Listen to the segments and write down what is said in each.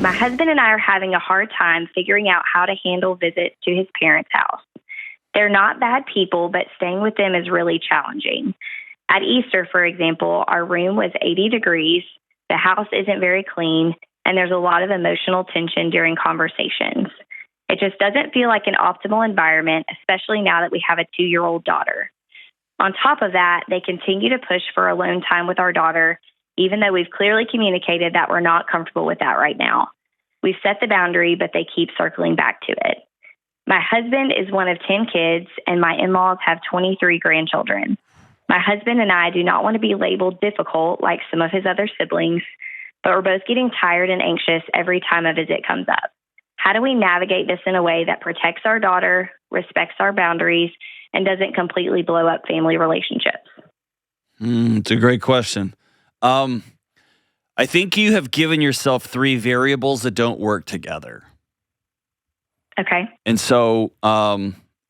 My husband and I are having a hard time figuring out how to handle visits to his parents' house. They're not bad people, but staying with them is really challenging. At Easter, for example, our room was 80 degrees, the house isn't very clean, and there's a lot of emotional tension during conversations. It just doesn't feel like an optimal environment, especially now that we have a 2-year-old daughter. On top of that, they continue to push for alone time with our daughter, even though we've clearly communicated that we're not comfortable with that right now. We've set the boundary, but they keep circling back to it. My husband is one of 10 kids, and my in-laws have 23 grandchildren. My husband and I do not want to be labeled difficult like some of his other siblings, but we're both getting tired and anxious every time a visit comes up. How do we navigate this in a way that protects our daughter, respects our boundaries, and doesn't completely blow up family relationships? It's a great question. I think you have given yourself 3 variables that don't work together. Okay. And so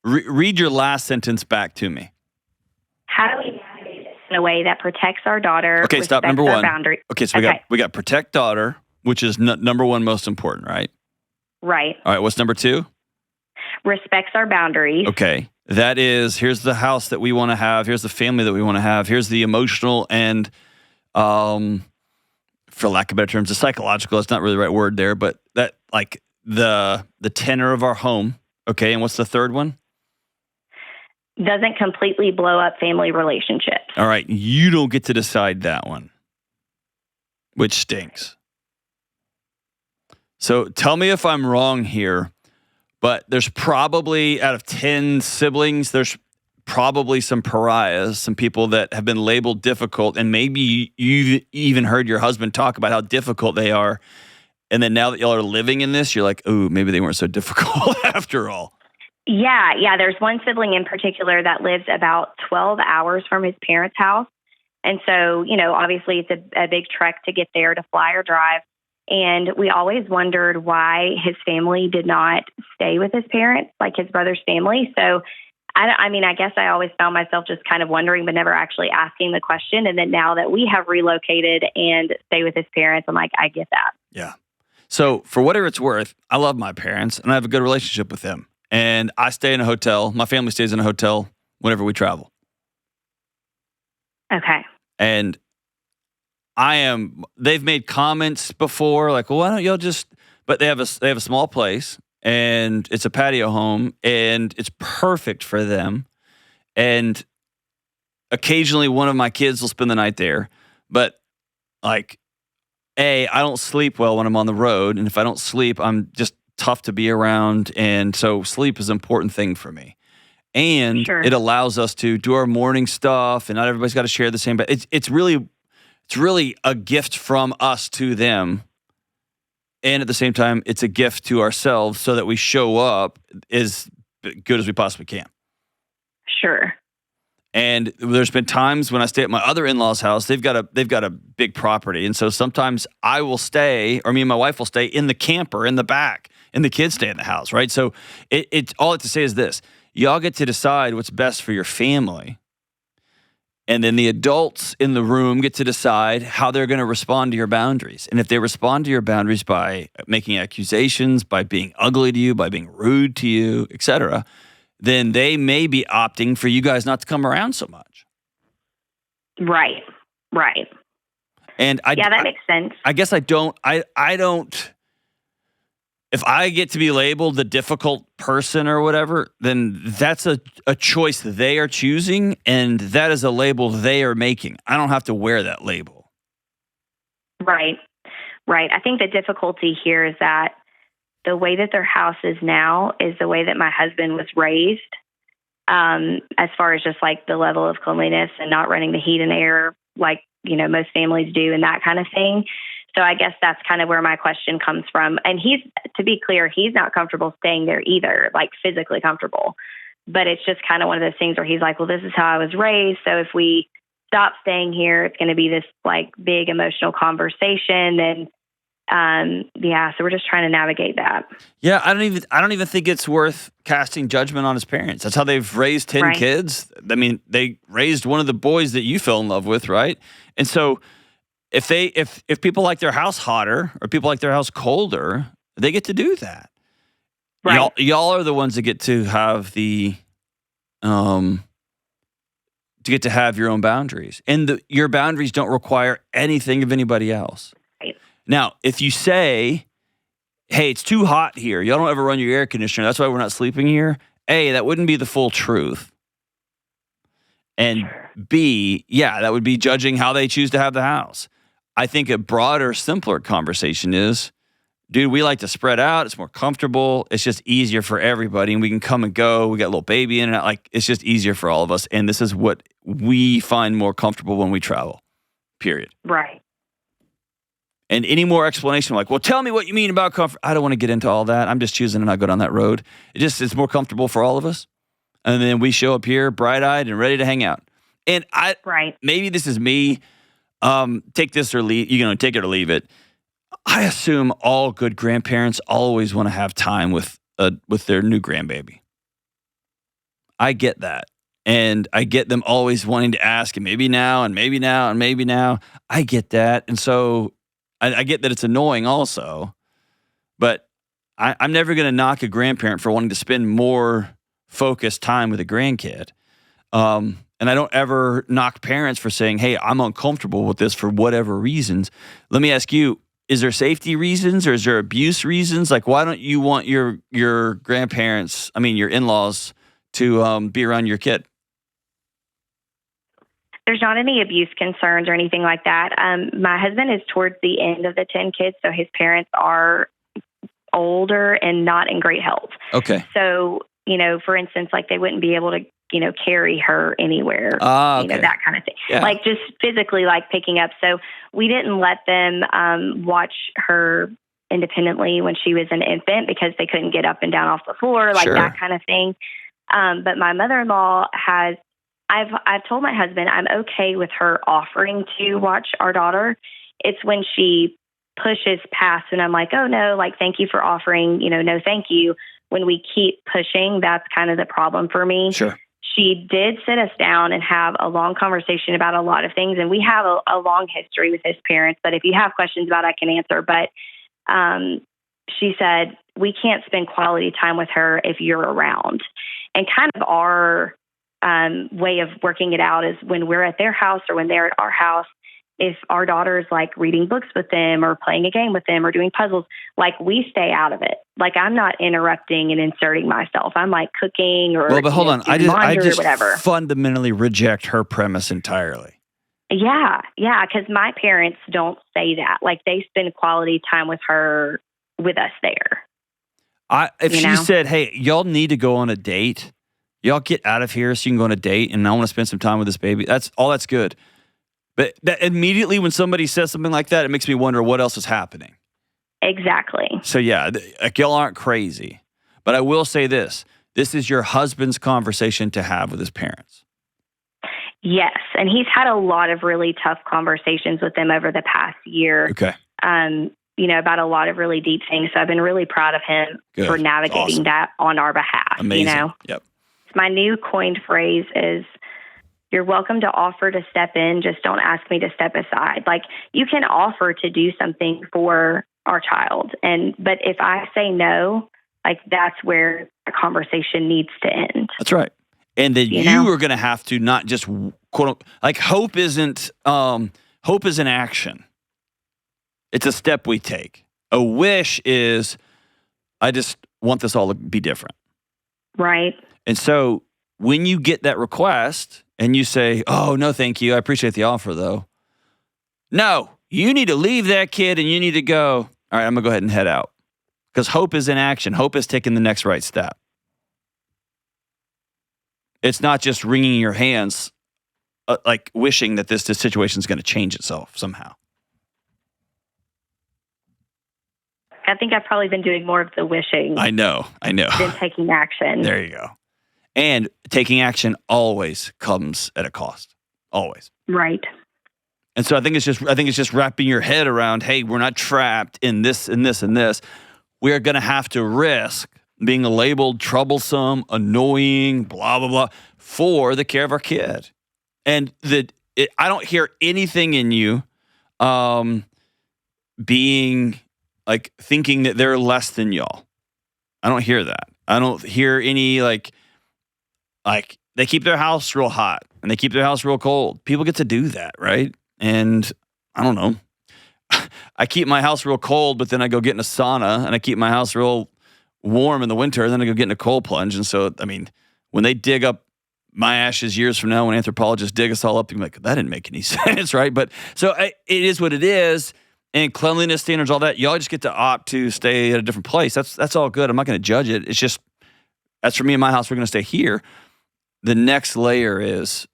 read your last sentence back to me. How do we navigate this in a way that protects our daughter? Okay, stop. Number 1. Boundary? Okay, so we got protect daughter, which is number 1 most important, right? Right. All right, what's number 2? Respects our boundaries. Okay. That is, here's the house that we want to have. Here's the family that we want to have. Here's the emotional and, for lack of better terms, the psychological. That's not really the right word there, but that like the tenor of our home. Okay. And what's the third one? Doesn't completely blow up family relationships. All right. You don't get to decide that one, which stinks. So tell me if I'm wrong here. But there's probably, out of 10 siblings, there's probably some pariahs, some people that have been labeled difficult. And maybe you've even heard your husband talk about how difficult they are. And then now that y'all are living in this, you're like, oh, maybe they weren't so difficult after all. Yeah. There's one sibling in particular that lives about 12 hours from his parents' house. And so, obviously it's a big trek to get there, to fly or drive. And we always wondered why his family did not stay with his parents, like his brother's family. So, I guess I always found myself just kind of wondering, but never actually asking the question. And then now that we have relocated and stay with his parents, I'm like, I get that. Yeah. So for whatever it's worth, I love my parents and I have a good relationship with them. And I stay in a hotel. My family stays in a hotel whenever we travel. Okay. And they've made comments before, like, well, why don't y'all but they have a small place and it's a patio home and it's perfect for them. And occasionally one of my kids will spend the night there. But like, I don't sleep well when I'm on the road. And if I don't sleep, I'm just tough to be around. And so sleep is an important thing for me. And Sure. It allows us to do our morning stuff and not everybody's got to share the same, but it's really a gift from us to them. And at the same time, it's a gift to ourselves so that we show up as good as we possibly can. Sure. And there's been times when I stay at my other in-laws' house, they've got a big property. And so sometimes I will stay, or me and my wife will stay in the camper in the back, and the kids stay in the house, right? So it's all I have to say is this. Y'all get to decide what's best for your family. And then the adults in the room get to decide how they're going to respond to your boundaries. And if they respond to your boundaries by making accusations, by being ugly to you, by being rude to you, etc., then they may be opting for you guys not to come around so much. Right. And that makes sense. I guess I don't. If I get to be labeled the difficult person or whatever, then that's a choice they are choosing, and that is a label they are making. I don't have to wear that label. Right. I think the difficulty here is that the way that their house is now is the way that my husband was raised, as far as just like the level of cleanliness and not running the heat and air like, most families do and that kind of thing. So I guess that's kind of where my question comes from. And to be clear, he's not comfortable staying there either, like physically comfortable. But it's just kind of one of those things where he's like, well, this is how I was raised. So if we stop staying here, it's going to be this like big emotional conversation. And so we're just trying to navigate that. Yeah, I don't even think it's worth casting judgment on his parents. That's how they've raised 10 kids. I mean, they raised one of the boys that you fell in love with, right? And so if people like their house hotter or people like their house colder, they get to do that. Right. Y'all are the ones that get to have your own boundaries, and your boundaries don't require anything of anybody else. Right. Now, if you say, "Hey, it's too hot here. Y'all don't ever run your air conditioner. That's why we're not sleeping here." A, that wouldn't be the full truth. And B, yeah, that would be judging how they choose to have the house. I think a broader, simpler conversation is, dude, we like to spread out. It's more comfortable. It's just easier for everybody. And we can come and go. We got a little baby in and out. Like, it's just easier for all of us. And this is what we find more comfortable when we travel, period. Right. And any more explanation like, well, tell me what you mean about comfort. I don't want to get into all that. I'm just choosing to not go down that road. It's more comfortable for all of us. And then we show up here bright-eyed and ready to hang out. And maybe this is me. Take this or leave, take it or leave it. I assume all good grandparents always want to have time with their new grandbaby. I get that. And I get them always wanting to ask, and maybe now, and maybe now, and maybe now. I get that. And so I get that it's annoying also. But I'm never going to knock a grandparent for wanting to spend more focused time with a grandkid. And I don't ever knock parents for saying, hey, I'm uncomfortable with this for whatever reasons. Let me ask you, is there safety reasons or is there abuse reasons? Like, why don't you want your grandparents, your in-laws, to be around your kid? There's not any abuse concerns or anything like that. My husband is towards the end of the 10 kids, so his parents are older and not in great health. Okay. So, for instance, like they wouldn't be able to, carry her anywhere, okay. That kind of thing. Yeah. Like just physically like picking up. So we didn't let them watch her independently when she was an infant because they couldn't get up and down off the floor, like that kind of thing. But my mother-in-law I've told my husband I'm okay with her offering to watch our daughter. It's when she pushes past and I'm like, oh no, like, thank you for offering, no, thank you. When we keep pushing, that's kind of the problem for me. Sure. She did sit us down and have a long conversation about a lot of things. And we have a long history with his parents, but if you have questions about it, I can answer. But she said, we can't spend quality time with her if you're around. And kind of our way of working it out is when we're at their house or when they're at our house, if our daughter's like reading books with them or playing a game with them or doing puzzles, like we stay out of it. Like I'm not interrupting and inserting myself. I'm like cooking or but hold on. I just whatever. Fundamentally reject her premise entirely. Yeah. Because my parents don't say that. Like they spend quality time with her, with us there. If she said, hey, y'all need to go on a date, y'all get out of here so you can go on a date and I want to spend some time with this baby. That's good. But that immediately when somebody says something like that, it makes me wonder what else is happening. Exactly. So yeah, like y'all aren't crazy. But I will say this is your husband's conversation to have with his parents. Yes. And he's had a lot of really tough conversations with them over the past year. Okay. About a lot of really deep things. So I've been really proud of him for navigating that on our behalf. Amazing. Yep. My new coined phrase is, you're welcome to offer to step in. Just don't ask me to step aside. Like you can offer to do something for our child. But if I say no, like that's where the conversation needs to end. That's right. And then you are going to have to not just quote, like hope isn't action. It's a step we take. A wish is, I just want this all to be different. Right. And so when you get that request and you say, oh, no, thank you. I appreciate the offer, though. No, you need to leave that kid and you need to go, all right, I'm going to go ahead and head out. Because hope is in action. Hope is taking the next right step. It's not just wringing your hands, like wishing that this situation is going to change itself somehow. I think I've probably been doing more of the wishing. I know. Than taking action. There you go. And taking action always comes at a cost. Always. Right. And so I think it's just wrapping your head around, hey, we're not trapped in this and this and this. We're going to have to risk being labeled troublesome, annoying, blah, blah, blah, for the care of our kid. And I don't hear anything in you being like thinking that they're less than y'all. I don't hear that. I don't hear any like they keep their house real hot and they keep their house real cold. People get to do that, right? And I don't know. I keep my house real cold, but then I go get in a sauna, and I keep my house real warm in the winter, and then I go get in a cold plunge. And so, I mean, when they dig up my ashes years from now, when anthropologists dig us all up, they're like, that didn't make any sense, right? But so it is what it is. And cleanliness standards, all that, y'all just get to opt to stay at a different place. That's all good. I'm not going to judge it. It's just, that's for me and my house. We're going to stay here. The next layer is,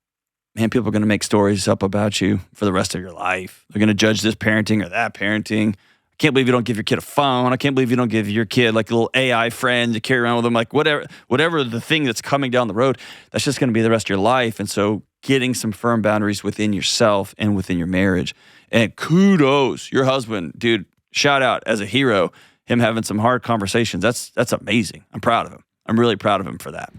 man, people are going to make stories up about you for the rest of your life. They're going to judge this parenting or that parenting. I can't believe you don't give your kid a phone. I can't believe you don't give your kid like a little AI friend to carry around with them. Like whatever the thing that's coming down the road, that's just going to be the rest of your life. And so getting some firm boundaries within yourself and within your marriage. And kudos, your husband, dude, shout out as a hero, him having some hard conversations. That's amazing. I'm proud of him. I'm really proud of him for that.